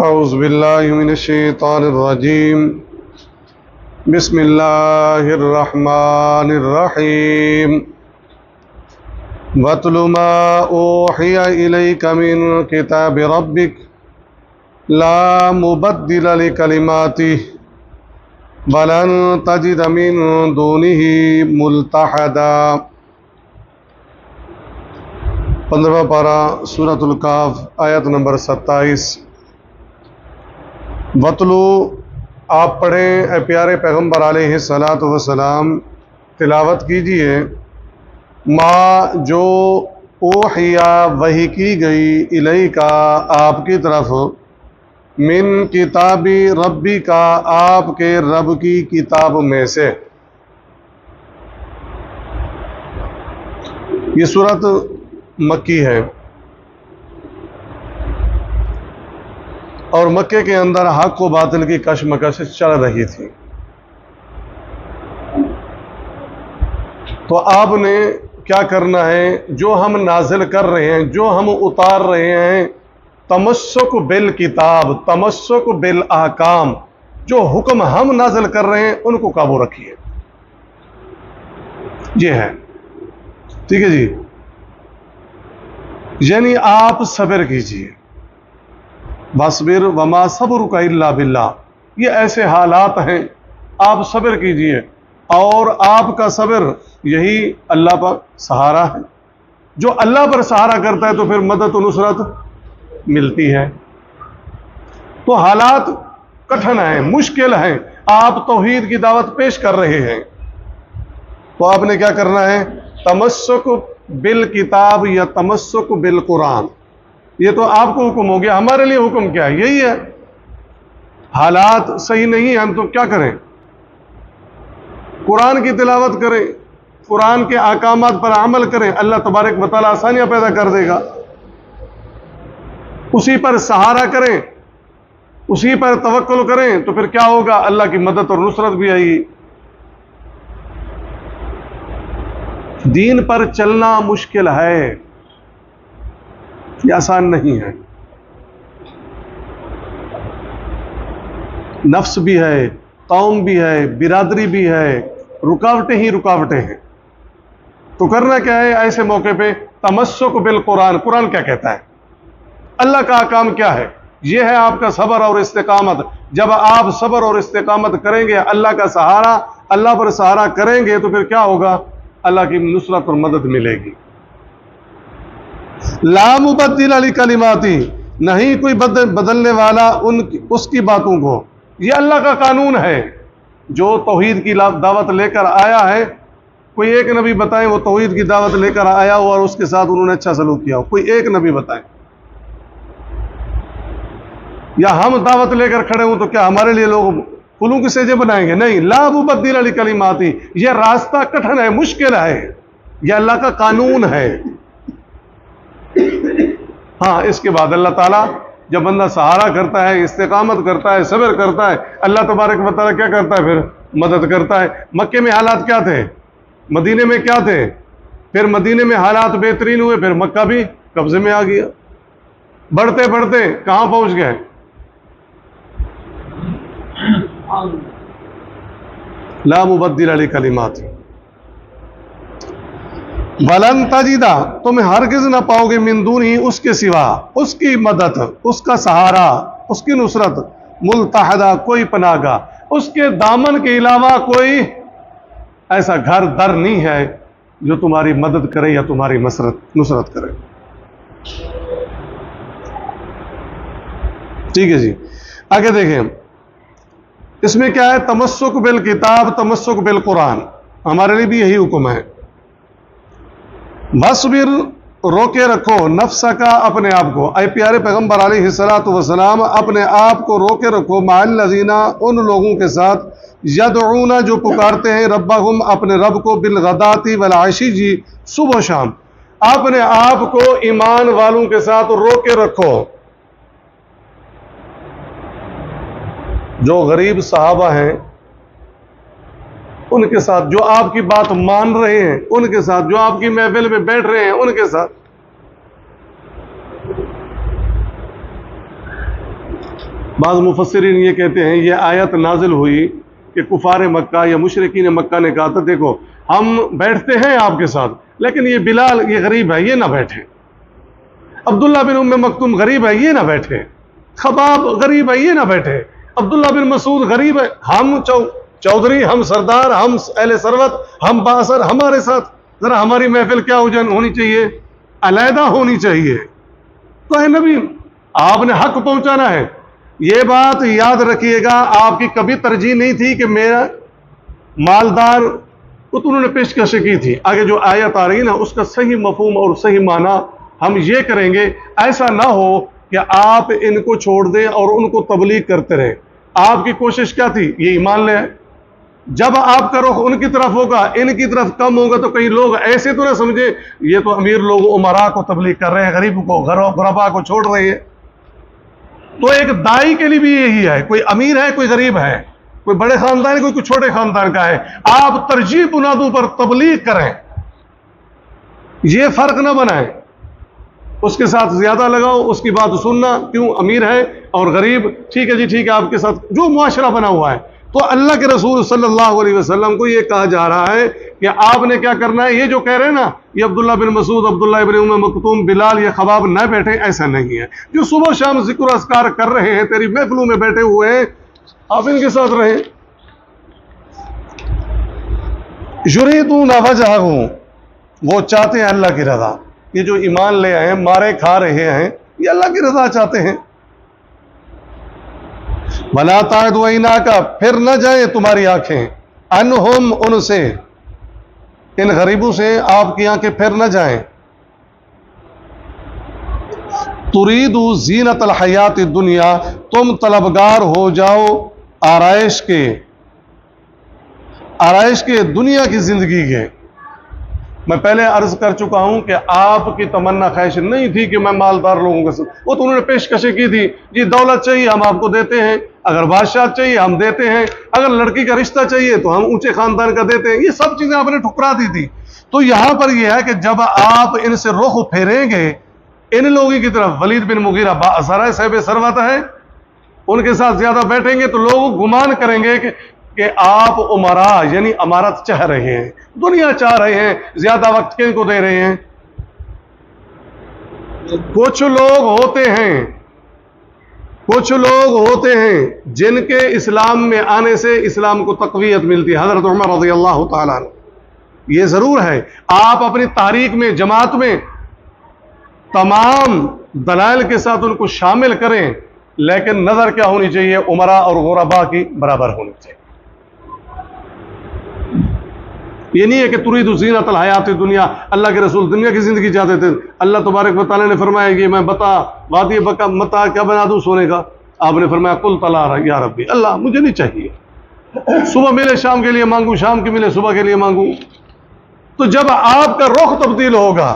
اعوذ باللہ من الشیطان الرجیم بسم اللہ الرحمن الرحیم وَاتْلُ مَا أُوحِيَ إِلَيْكَ مِنْ كِتَابِ رَبِّكَ لَا مُبَدِّلَ لِكَلِمَاتِهِ وَلَن تَجِدَ مِن دُونِهِ مُلْتَحَدًا۔ 15واں پارہ سورۃ الکہف آیت نمبر 27۔ وَاتْلُ آپ پڑھیں اے پیارے پیغمبر علیہ الصلاۃ والسلام، تلاوت کیجئے، ما جو اوحیا وحی کی گئی الیکا آپ کی طرف، من کتاب ربی کا آپ کے رب کی کتاب میں سے۔ یہ سورۃ مکی ہے اور مکے کے اندر حق و باطل کی کشمکش چل رہی تھی، تو آپ نے کیا کرنا ہے؟ جو ہم نازل کر رہے ہیں، جو ہم اتار رہے ہیں، تمسک بالکتاب، تمسک بالاحکام، جو حکم ہم نازل کر رہے ہیں ان کو قابو رکھیے۔ یہ ہے، ٹھیک ہے جی، یعنی آپ صبر کیجئے، وَاصْبِرْ وَمَا صَبْرُكَ إِلَّا بِاللَّهِ، یہ ایسے حالات ہیں، آپ صبر کیجئے، اور آپ کا صبر یہی اللہ پر سہارا ہے۔ جو اللہ پر سہارا کرتا ہے تو پھر مدد و نصرت ملتی ہے۔ تو حالات کٹھن ہیں، مشکل ہیں، آپ توحید کی دعوت پیش کر رہے ہیں، تو آپ نے کیا کرنا ہے؟ تمسک بالکتاب یا تمسک بالقرآن۔ یہ تو آپ کو حکم ہو گیا، ہمارے لیے حکم کیا ہے؟ یہی ہے۔ حالات صحیح نہیں ہیں، ہم تو کیا کریں؟ قرآن کی تلاوت کریں، قرآن کے احکامات پر عمل کریں، اللہ تبارک و تعالیٰ آسانیاں پیدا کر دے گا۔ اسی پر سہارا کریں، اسی پر توکل کریں، تو پھر کیا ہوگا؟ اللہ کی مدد اور نصرت بھی آئے گی۔ دین پر چلنا مشکل ہے، یہ آسان نہیں ہے، نفس بھی ہے، قوم بھی ہے، برادری بھی ہے، رکاوٹیں ہی رکاوٹیں ہیں۔ تو کرنا کیا ہے ایسے موقع پہ؟ تمسک بالقرآن۔ قرآن کیا کہتا ہے؟ اللہ کا احکام کیا ہے؟ یہ ہے آپ کا صبر اور استقامت۔ جب آپ صبر اور استقامت کریں گے، اللہ کا سہارا، اللہ پر سہارا کریں گے، تو پھر کیا ہوگا؟ اللہ کی نصرت اور مدد ملے گی۔ لا مبدل لکلماتی، نہیں کوئی بدلنے والا اس کی باتوں کو۔ یہ اللہ کا قانون ہے، جو توحید کی دعوت لے کر آیا ہے۔ کوئی ایک نبی بتائیں وہ توحید کی دعوت لے کر آیا ہو اور اس کے ساتھ انہوں نے اچھا سلوک کیا ہو؟ کوئی ایک نبی بتائیں۔ یا ہم دعوت لے کر کھڑے ہوں تو کیا ہمارے لیے لوگ پھولوں کے سیجے بنائیں گے؟ نہیں۔ لا مبدل لکلماتی، یہ راستہ کٹھن ہے، مشکل ہے، یہ اللہ کا قانون ہے۔ ہاں، اس کے بعد اللہ تعالیٰ جب بندہ سہارا کرتا ہے، استقامت کرتا ہے، صبر کرتا ہے، اللہ تبارک و تعالیٰ کیا کرتا ہے؟ پھر مدد کرتا ہے۔ مکے میں حالات کیا تھے؟ مدینے میں کیا تھے؟ پھر مدینے میں حالات بہترین ہوئے، پھر مکہ بھی قبضے میں آ گیا، بڑھتے بڑھتے کہاں پہنچ گئے؟ لا مبدل لکلمات وَلَن تَجِدَ، تم ہرگز نہ پاؤ گے، من دونہ، اس کے سوا، اس کی مدد، اس کا سہارا، اس کی نصرت، ملتحدہ، کوئی پناہ گاہ، اس کے دامن کے علاوہ کوئی ایسا گھر در نہیں ہے جو تمہاری مدد کرے یا تمہاری نصرت کرے۔ ٹھیک ہے جی، آگے دیکھیں، اس میں کیا ہے؟ تمسک بالکتاب، تمسک بالقرآن، ہمارے لیے بھی یہی حکم ہے۔ وَاصْبِرْ، روکے رکھو، نفس کا، اپنے آپ کو، اے پیارے پیغمبر علیہ الصلاۃ والسلام، اپنے آپ کو روکے رکھو، مع الذین، ان لوگوں کے ساتھ، یدعون، جو پکارتے ہیں، ربہم، اپنے رب کو، بالغداۃ والعشی، جی، صبح و شام۔ اپنے آپ کو ایمان والوں کے ساتھ روکے رکھو۔ جو غریب صحابہ ہیں ان کے ساتھ، جو آپ کی بات مان رہے ہیں ان کے ساتھ، جو آپ کی محفل میں بیٹھ رہے ہیں ان کے ساتھ۔ بعض مفسرین یہ کہتے ہیں یہ آیت نازل ہوئی کہ کفار مکہ یا مشرکین مکہ نے کہا تھا دیکھو ہم بیٹھتے ہیں آپ کے ساتھ لیکن یہ بلال یہ غریب ہے یہ نہ بیٹھے، عبداللہ بن ام مکتوم غریب ہے یہ نہ بیٹھے، خباب غریب ہے یہ نہ بیٹھے، عبداللہ بن مسعود غریب ہے، ہم چودھری، ہم سردار، ہم اہل ثروت، ہم بااثر، ہمارے ساتھ ذرا ہماری محفل کیا ہونی چاہیے، علیحدہ ہونی چاہیے۔ تو اے نبی آپ نے حق پہنچانا ہے، یہ بات یاد رکھیے گا، آپ کی کبھی ترجیح نہیں تھی کہ میرا مالدار کو تو انہوں نے پیشکش کی تھی۔ آگے جو آیت آ رہی ہے نا اس کا صحیح مفہوم اور صحیح معنی ہم یہ کریں گے، ایسا نہ ہو کہ آپ ان کو چھوڑ دیں اور ان کو تبلیغ کرتے رہیں۔ آپ کی کوشش کیا تھی؟ یہ ایمان لے آئے۔ جب آپ کا رخ ان کی طرف ہوگا، ان کی طرف کم ہوگا تو کئی لوگ ایسے تو نہ سمجھے یہ تو امیر لوگ عمراء کو تبلیغ کر رہے ہیں، غریب کو غربا کو چھوڑ رہے ہیں۔ تو ایک دائی کے لیے بھی یہی ہے، کوئی امیر ہے کوئی غریب ہے، کوئی بڑے خاندان کوئی چھوٹے خاندان کا ہے، آپ ترجیح بنیادوں پر تبلیغ کریں، یہ فرق نہ بنائیں، اس کے ساتھ زیادہ لگاؤ، اس کی بات سننا، کیوں امیر ہے اور غریب ٹھیک ہے جی ٹھیک ہے آپ کے ساتھ جو معاشرہ بنا ہوا ہے۔ تو اللہ کے رسول صلی اللہ علیہ وسلم کو یہ کہا جا رہا ہے کہ آپ نے کیا کرنا ہے، یہ جو کہہ رہے ہیں نا یہ عبداللہ بن مسعود، عبداللہ بن ام مکتوم، بلال یہ خباب نہ بیٹھے، ایسا نہیں ہے۔ جو صبح شام ذکر و اذکار کر رہے ہیں تیری محفلوں میں بیٹھے ہوئے ہیں، آپ ان کے ساتھ رہیں۔ یریدون وجہہ، وہ چاہتے ہیں اللہ کی رضا، یہ جو ایمان لے آئے ہیں مارے کھا رہے ہیں یہ اللہ کی رضا چاہتے ہیں۔ وَلَا تَعْدُ عَيْنَاكَ، پھر نہ جائیں تمہاری آنکھیں، انہم، ان سے، ان غریبوں سے آپ کی آنکھیں پھر نہ جائیں۔ تُرِيدُ زِينَةَ الْحَيَاةِ الدُّنْيَا، تم طلبگار ہو جاؤ آرائش کے دنیا کی زندگی کے۔ میں پہلے عرض کر چکا ہوں کہ آپ کی تمنا خواہش نہیں تھی کہ میں مالدار لوگوں کے ساتھ، وہ تو انہوں نے پیشکشیں کی تھی، جی دولت چاہیے ہم آپ کو دیتے ہیں، اگر بادشاہ چاہیے ہم دیتے ہیں، اگر لڑکی کا رشتہ چاہیے تو ہم اونچے خاندان کا دیتے ہیں، یہ سب چیزیں آپ نے ٹھکرا دی تھی۔ تو یہاں پر یہ ہے کہ جب آپ ان سے رخ پھیریں گے ان لوگوں کی طرف، ولید بن مغیرہ بااثر ہے، صاحب ثروت ہے، ان کے ساتھ زیادہ بیٹھیں گے تو لوگ گمان کریں گے کہ آپ عمراء یعنی امارت چاہ رہے ہیں، دنیا چاہ رہے ہیں، زیادہ وقت کن کو دے رہے ہیں۔ کچھ لوگ ہوتے ہیں جن کے اسلام میں آنے سے اسلام کو تقویت ملتی ہے، حضرت عمر رضی اللہ تعالیٰ عنہ۔ یہ ضرور ہے آپ اپنی تاریخ میں جماعت میں تمام دلائل کے ساتھ ان کو شامل کریں، لیکن نظر کیا ہونی چاہیے؟ عمراء اور غرباء کی برابر ہونی چاہیے۔ یہ نہیں ہے کہ ترید زینت الحیات دنیا، اللہ کے رسول دنیا کی زندگی چاہتے تھے۔ اللہ تبارک و تعالیٰ نے فرمایا کہ میں وادی متا کیا بنا دوں سونے کا، آپ نے فرمایا قل طلا یا ربی، اللہ مجھے نہیں چاہیے، صبح ملے شام کے لیے مانگوں، شام کے ملے صبح کے لیے مانگوں۔ تو جب آپ کا رخ تبدیل ہوگا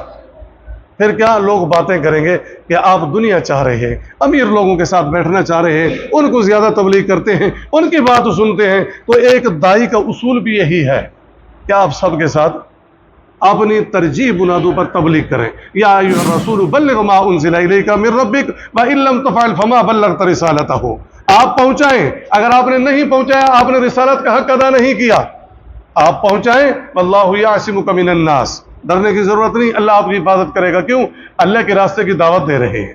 پھر کیا لوگ باتیں کریں گے کہ آپ دنیا چاہ رہے ہیں، امیر لوگوں کے ساتھ بیٹھنا چاہ رہے ہیں، ان کو زیادہ تبلیغ کرتے ہیں، ان کی بات سنتے ہیں۔ تو ایک دائی کا اصول بھی یہی ہے کہ آپ سب کے ساتھ اپنی ترجیح بنیادوں پر تبلیغ کریں۔ یا ایھا الرسول بلغ ما انزل الیک من ربک وان لم تفعل فما بلغت رسالتہ، آپ پہنچائیں، اگر آپ نے نہیں پہنچایا آپ نے رسالت کا حق ادا نہیں کیا، آپ پہنچائیں۔ واللہ یعصمک من الناس، ڈرنے کی ضرورت نہیں، اللہ آپ کی حفاظت کرے گا، کیوں؟ اللہ کے راستے کی دعوت دے رہے ہیں۔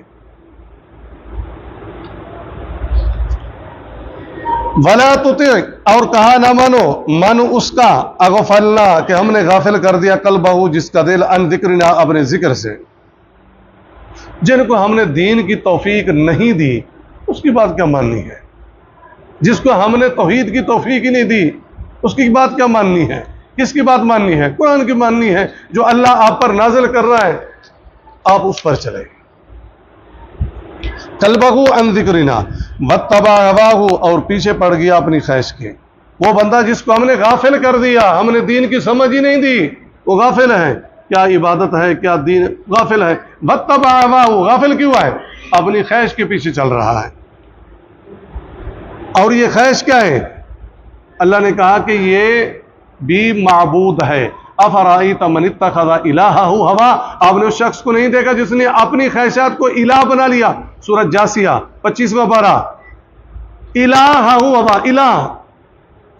ولا تطع، اور کہا نہ مانو، من اس کا، اغفلنا کہ ہم نے غافل کر دیا، قلبہ جس کا دل، ان ذکرنا اپنے ذکر سے، جن کو ہم نے دین کی توفیق نہیں دی اس کی بات کیا ماننی ہے؟ جس کو ہم نے توحید کی توفیق ہی نہیں دی اس کی بات کیا ماننی ہے؟ کس کی بات ماننی ہے؟ قرآن کی ماننی ہے۔ جو اللہ آپ پر نازل کر رہا ہے آپ اس پر چلیں۔ قلبہ عن ذکرنا واتبع ہواہ، اور پیچھے پڑ گیا اپنی خواہش کے، وہ بندہ جس کو ہم نے غافل کر دیا، ہم نے دین کی سمجھ ہی نہیں دی، وہ غافل ہے، کیا عبادت ہے کیا دین، غافل ہے۔ واتبع ہواہ، غافل کیوں ہے؟ اپنی خواہش کے پیچھے چل رہا ہے۔ اور یہ خواہش کیا ہے؟ اللہ نے کہا کہ یہ بھی معبود ہے۔ افرأیت من اتخذ الہہ ہوا، آپ نے اس شخص کو نہیں دیکھا جس نے اپنی خواہشات کو الہ بنا لیا۔ سورۃ جاثیہ 25واں پارہ، الہ ہوا، الہ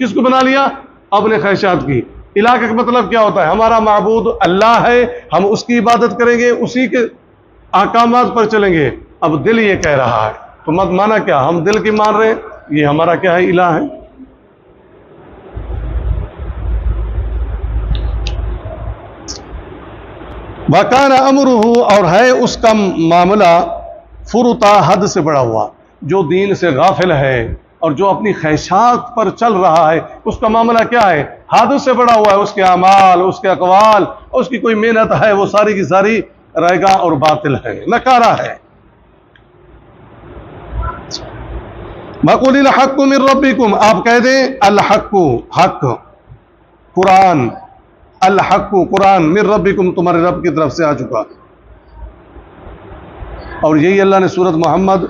کس کو بنا لیا؟ اپنے خواہشات کی۔ الہ کا مطلب کیا ہوتا ہے؟ ہمارا معبود اللہ ہے، ہم اس کی عبادت کریں گے، اسی کے احکامات پر چلیں گے۔ اب دل یہ کہہ رہا ہے تو مت مانا کیا ہم دل کی مان رہے ہیں؟ یہ ہمارا کیا ہے؟ الہ ہے۔ وَكَانَ أَمْرُهُ، اور ہے اس کا معاملہ فرطا، حد سے بڑا ہوا۔ جو دین سے غافل ہے اور جو اپنی خواہشات پر چل رہا ہے، اس کا معاملہ کیا ہے؟ حد سے بڑا ہوا ہے۔ اس کے اعمال، اس کے اقوال، اس کی کوئی محنت ہے، وہ ساری کی ساری رائے گا اور باطل ہے، نکارا ہے۔ وَقُلِ الْحَقُّ مِن رَبِّكُمْ، آپ کہہ دیں الحق، حق، قرآن، الحق قرآن، من ربکم، تمہارے رب کی طرف سے آ چکا۔ اور یہی اللہ نے سورۃ محمد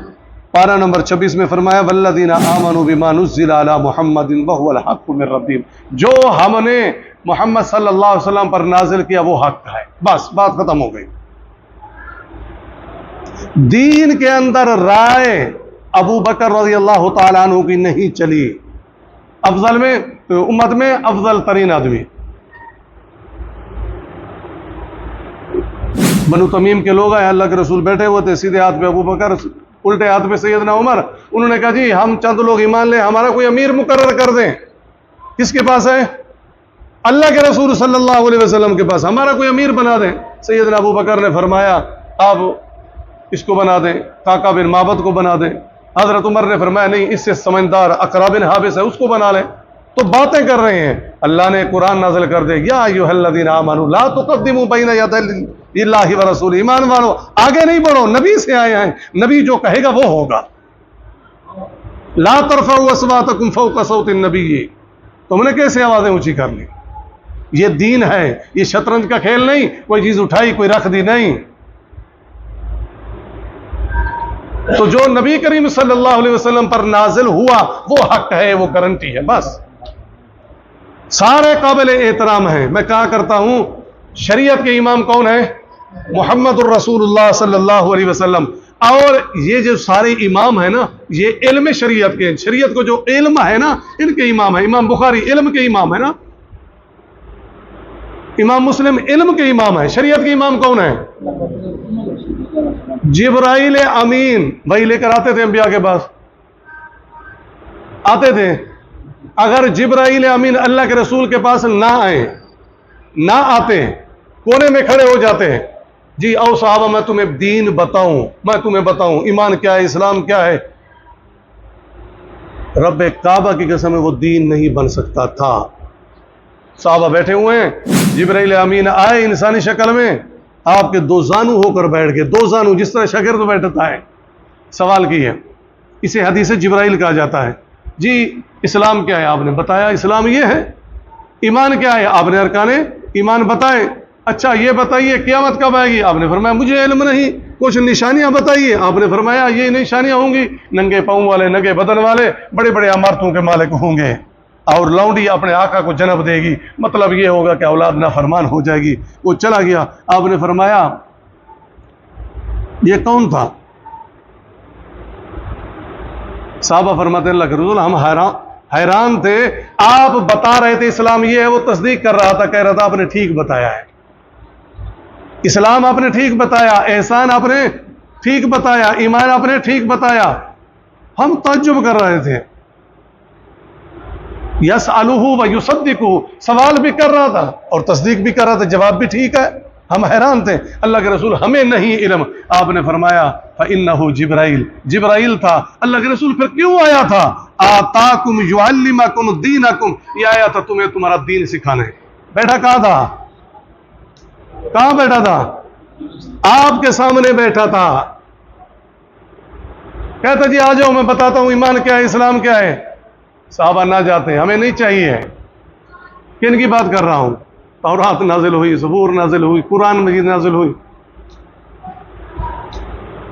پارہ نمبر 26 میں فرمایا والذین آمنوا بما نزل علی محمد وهو الحق من ربهم، جو ہم نے محمد صلی اللہ علیہ وسلم پر نازل کیا وہ حق ہے۔ بس بات ختم ہو گئی۔ دین کے اندر رائے ابو بکر رضی اللہ تعالیٰ عنہ کی نہیں چلی، افضل میں امت میں افضل ترین آدمی بنو تمیم کے لوگ آئے، اللہ کے رسول بیٹھے ہوئے تھے، سیدھے ہاتھ پہ ابو بکر، الٹے ہاتھ پہ سیدنا عمر۔ انہوں نے کہا جی ہم چند لوگ ایمان لیں، ہمارا کوئی امیر مقرر کر دیں۔ کس کے پاس ہے؟ اللہ کے رسول صلی اللہ علیہ وسلم کے پاس، ہمارا کوئی امیر بنا دیں۔ سیدنا ابو بکر نے فرمایا آپ اس کو بنا دیں، قعقاع بن معبد کو بنا دیں۔ حضرت عمر نے فرمایا نہیں، اس سے سمجھدار اقرا بن حابس ہے، اس کو بنا لیں۔ تو باتیں کر رہے ہیں، اللہ نے قرآن نازل کر دے یا ایھا الذین آمنوا لا تقدموا بین یدی اللہ ورسول، ایمان والو آگے نہیں بڑھو، نبی سے آئے ہیں، نبی جو کہے گا وہ ہوگا۔ لا ترفعوا اصواتکم فوق صوت النبی، تم نے کیسے آوازیں اونچی کر لی؟ یہ دین ہے، یہ شطرنج کا کھیل نہیں، کوئی چیز اٹھائی کوئی رکھ دی نہیں۔ تو جو نبی کریم صلی اللہ علیہ وسلم پر نازل ہوا وہ حق ہے، وہ گارنٹی ہے، بس سارے قابل احترام ہیں۔ میں کہا کرتا ہوں شریعت کے امام کون ہیں؟ محمد الرسول اللہ صلی اللہ علیہ وسلم۔ اور یہ جو سارے امام ہیں نا، یہ علم شریعت کے، شریعت کو جو علم ہے نا ان کے امام ہیں۔ امام بخاری علم کے امام ہے نا، امام مسلم علم کے امام ہے۔ شریعت کے امام کون ہیں؟ جبرائیل امین، وہی لے کر آتے تھے انبیاء کے پاس، آتے تھے۔ اگر جبرائیل امین اللہ کے رسول کے پاس نہ آئے، نہ آتے، کونے میں کھڑے ہو جاتے ہیں، جی او صحابہ میں تمہیں دین بتاؤں، میں تمہیں بتاؤں ایمان کیا ہے، اسلام کیا ہے، رب کعبہ کی قسم ہے وہ دین نہیں بن سکتا تھا۔ صحابہ بیٹھے ہوئے ہیں، جبرائیل امین آئے انسانی شکل میں، آپ کے دو زانو ہو کر بیٹھ گئے، دو زانو جس طرح شاگرد بیٹھتا ہے۔ سوال کی ہے، اسے حدیث جبرائیل کہا جاتا ہے۔ جی اسلام کیا ہے؟ آپ نے بتایا اسلام یہ ہے۔ ایمان کیا ہے؟ آپ نے ارکان ایمان بتائے۔ اچھا یہ بتائیے قیامت کب آئے گی؟ آپ نے فرمایا مجھے علم نہیں۔ کچھ نشانیاں بتائیے۔ آپ نے فرمایا یہ نشانیاں ہوں گی، ننگے پاؤں والے، ننگے بدن والے، بڑے بڑے عمارتوں کے مالک ہوں گے، اور لونڈی اپنے آقا کو جنم دے گی، مطلب یہ ہوگا کہ اولاد نافرمان ہو جائے گی۔ وہ چلا گیا۔ آپ نے فرمایا یہ کون تھا؟ صحابہ فرماتے ہیں اللہ کے رسول ہم حیران تھے، آپ بتا رہے تھے اسلام یہ ہے، وہ تصدیق کر رہا تھا، کہہ رہا تھا آپ نے ٹھیک بتایا ہے، اسلام آپ نے ٹھیک بتایا، احسان آپ نے ٹھیک بتایا، ایمان آپ نے ٹھیک بتایا۔ ہم تعجب کر رہے تھے، یسألہ و یصدقہ، سوال بھی کر رہا تھا اور تصدیق بھی کر رہا تھا، جواب بھی ٹھیک ہے۔ ہم حیران تھے، اللہ کے رسول ہمیں نہیں علم۔ آپ نے فرمایا فإنہ جبرائیل، جبرائیل تھا۔ اللہ کے رسول پھر کیوں آیا تھا؟ آتاکم یعلمکم دینکم، یہ آیا تھا تمہیں تمہارا دین سکھانے۔ بیٹھا کہاں تھا؟ کہاں بیٹھا تھا؟ آپ کے سامنے بیٹھا تھا۔ کہتا جی آ جاؤ میں بتاتا ہوں ایمان کیا ہے، اسلام کیا ہے۔ صحابہ نہ جاتے، ہمیں نہیں چاہیے۔ کن کی بات کر رہا ہوں؟ تورات نازل ہوئی، زبور نازل ہوئی، قرآن مجید نازل ہوئی۔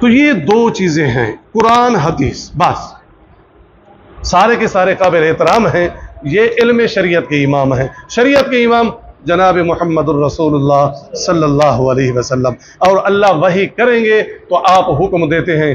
تو یہ دو چیزیں ہیں، قرآن حدیث، بس سارے کے سارے قابل احترام ہیں۔ یہ علم شریعت کے امام ہیں، شریعت کے امام جناب محمد الرسول اللہ صلی اللہ علیہ وسلم۔ اور اللہ وحی کریں گے تو آپ حکم دیتے ہیں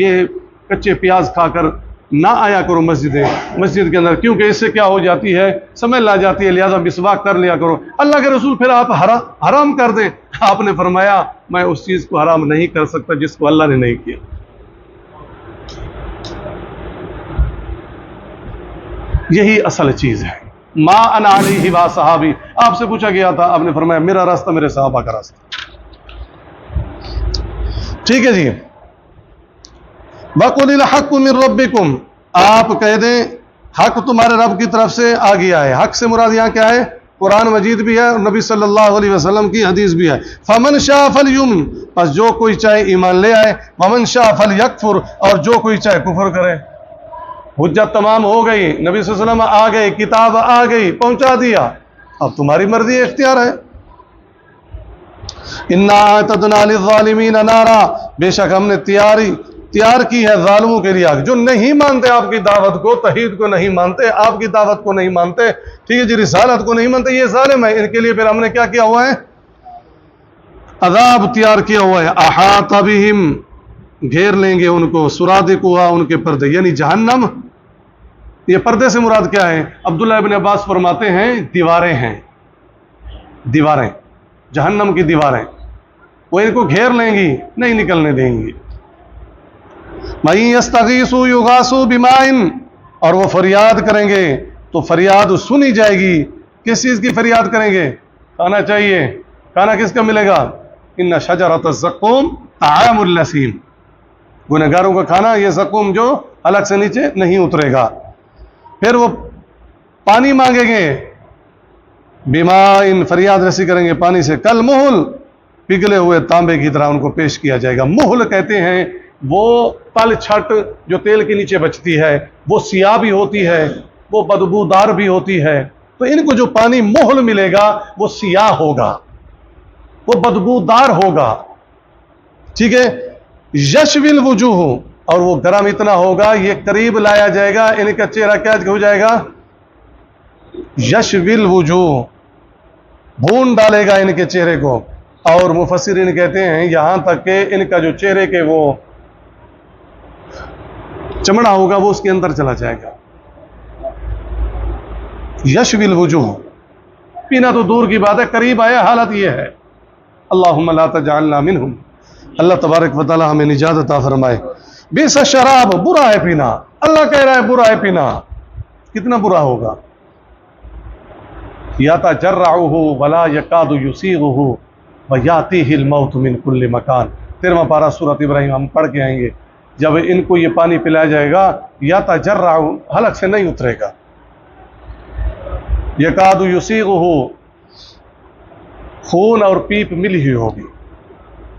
یہ کچے پیاز کھا کر نہ آیا کرو مسجد کے اندر، کیونکہ اس سے کیا ہو جاتی ہے، سمیل آ جاتی ہے، لہذا مسواک کر لیا کرو۔ اللہ کے رسول پھر آپ حرام کر دیں؟ آپ نے فرمایا میں اس چیز کو حرام نہیں کر سکتا جس کو اللہ نے نہیں کیا۔ یہی اصل چیز ہے۔ ما انا علیہ و صحابی، آپ سے پوچھا گیا تھا، آپ نے فرمایا میرا راستہ میرے صحابہ کا راستہ۔ ٹھیک ہے جی، وَقُلِ الْحَقُّ مِنْ رَبِّكُمْ، آپ کہہ دیں حق تمہارے رب کی طرف سے آ گیا ہے۔ حق سے مراد یہاں کیا ہے؟ قرآن مجید بھی ہے اور نبی صلی اللہ علیہ وسلم کی حدیث بھی ہے۔ فَمَنْ شَاءَ فَلْيُؤْمِنْ، پس جو کوئی چاہے ایمان لے آئے، وَمَنْ شَاءَ فَلْيَكْفُرْ، اور جو کوئی چاہے کفر کرے۔ حجت تمام ہو گئی، نبی صلی اللہ علیہ وسلم آ گئے، کتاب آ گئی، پہنچا دیا، اب تمہاری مرضی اختیار ہے۔ اِنَّا أَعْتَدْنَا لِلظَّالِمِينَ نَارًا، بے شک ہم نے تیار کی ہے ظالموں کے لیے آگ، جو نہیں مانتے آپ کی دعوت کو، توحید کو نہیں مانتے، آپ کی دعوت کو نہیں مانتے، ٹھیک ہے جی، رسالت کو نہیں مانتے، یہ ظالم ہے، ان کے لیے پھر ہم نے کیا کیا ہوا ہے؟ عذاب تیار کیا ہوا ہے۔ احاط بہم، گھیر لیں گے ان کو، سرادقها، ان کے پردے، یعنی جہنم۔ یہ پردے سے مراد کیا ہے؟ عبداللہ ابن عباس فرماتے ہیں دیواریں ہیں، دیواریں، جہنم کی دیواریں، وہ ان کو گھیر لیں گی، نہیں نکلنے دیں گی۔ مَن يَسْتَغِيثُوا يُغَاثُوا بِمَاءٍ، اور وہ فریاد کریں گے تو فریاد سنی جائے گی۔ کس چیز کی فریاد کریں گے؟ کھانا چاہیے، کھانا کس کا ملے گا؟ إِنَّ شَجَرَةَ الزَّقُّومِ طَعَامُ الْأَثِيمِ، گنہگاروں کا کھانا یہ زقوم جو حلق سے نیچے نہیں اترے گا۔ پھر وہ پانی مانگیں گے، بِمَاءٍ، فریاد رسی کریں گے پانی سے، کَالْمُہْلِ، پگھلے ہوئے تانبے کی طرح ان کو پیش کیا جائے گا۔ مہل کہتے ہیں وہ تل چھٹ جو تیل کے نیچے بچتی ہے، وہ سیاہ بھی ہوتی ہے، وہ بدبودار بھی ہوتی ہے، تو ان کو جو پانی مہل ملے گا وہ سیاہ ہوگا، وہ بدبودار ہوگا، ٹھیک ہے۔ یشوی الوجوہ، اور وہ گرم اتنا ہوگا، یہ قریب لایا جائے گا، ان کا چہرہ کیا ہو جائے گا؟ یشوی الوجوہ، بھون ڈالے گا ان کے چہرے کو۔ اور مفسرین کہتے ہیں یہاں تک کہ ان کا جو چہرے کے وہ چمڑا ہوگا وہ اس کے اندر چلا جائے گا۔ یشوی الوجوہ، پینا تو دور کی بات ہے، قریب آیا، حالت یہ ہے۔ اللہم لا تجعلنا منہم، اللہ تبارک و تعالی ہمیں نجات عطا فرمائے۔ بئس الشراب، برا ہے پینا، اللہ کہہ رہا ہے برا ہے پینا، کتنا برا ہوگا؟ یتجرعہ ولا یکاد یسیغہ ویاتیہ الموت من کل مکان، 13واں پارہ سورۃ ابراہیم ہم پڑھ کے آئیں گے۔ جب ان کو یہ پانی پلایا جائے گا، یتجرع، حلق سے نہیں اترے گا، یکاد یسیغہ، خون اور پیپ ملی ہوئی ہوگی۔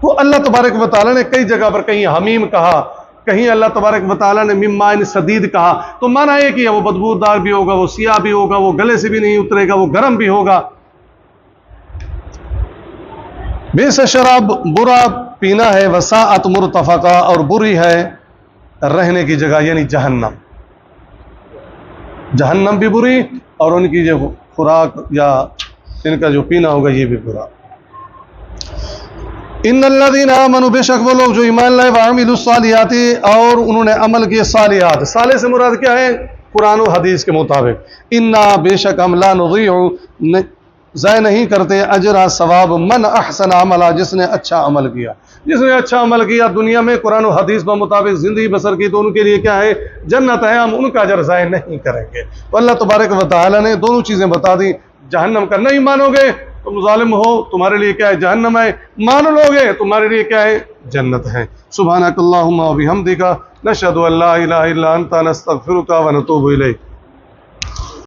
تو اللہ تبارک و تعالیٰ نے کئی جگہ پر کہیں حمیم کہا، کہیں اللہ تبارک و تعالیٰ نے من ماء صدید کہا، تو معنی یہ کہ وہ بدبودار بھی ہوگا، وہ سیاہ بھی ہوگا، وہ گلے سے بھی نہیں اترے گا، وہ گرم بھی ہوگا۔ بئس شراب، برا پینا ہے، وساءت مرتفقہ، اور بری ہے رہنے کی جگہ، یعنی جہنم۔ جہنم بھی بری، اور ان کی جو خوراک یا ان کا جو پینا ہوگا یہ بھی برا۔ ان الذین آمنوا، بے شک وہ لوگ جو ایمان لائے، وعملوا الصالحات، اور انہوں نے عمل کیے صالحات۔ صالح سے مراد کیا ہے؟ قرآن و حدیث کے مطابق، انا، بے شک ہم، لا نضیع، ضائع نہیں کرتے، اجر، ثواب، من احسن عملا، جس نے اچھا عمل کیا، جس نے اچھا عمل کیا دنیا میں قرآن و حدیث کے مطابق زندگی بسر کی، تو ان کے لیے کیا ہے؟ جنت ہے، ہم ان کا اجر ضائع نہیں کریں گے۔ تو اللہ تبارک و تعالی نے دونوں چیزیں بتا دی، جہنم کا نہیں مانو گے تم ظالم ہو، تمہارے لیے کیا ہے؟ جہنم ہے، مان لو گے تمہارے لیے کیا ہے؟ جنت ہے۔ سبحانک اللہم و بحمدک، نشہد ان لا الہ الا انت، نستغفرک و نتوب الیک۔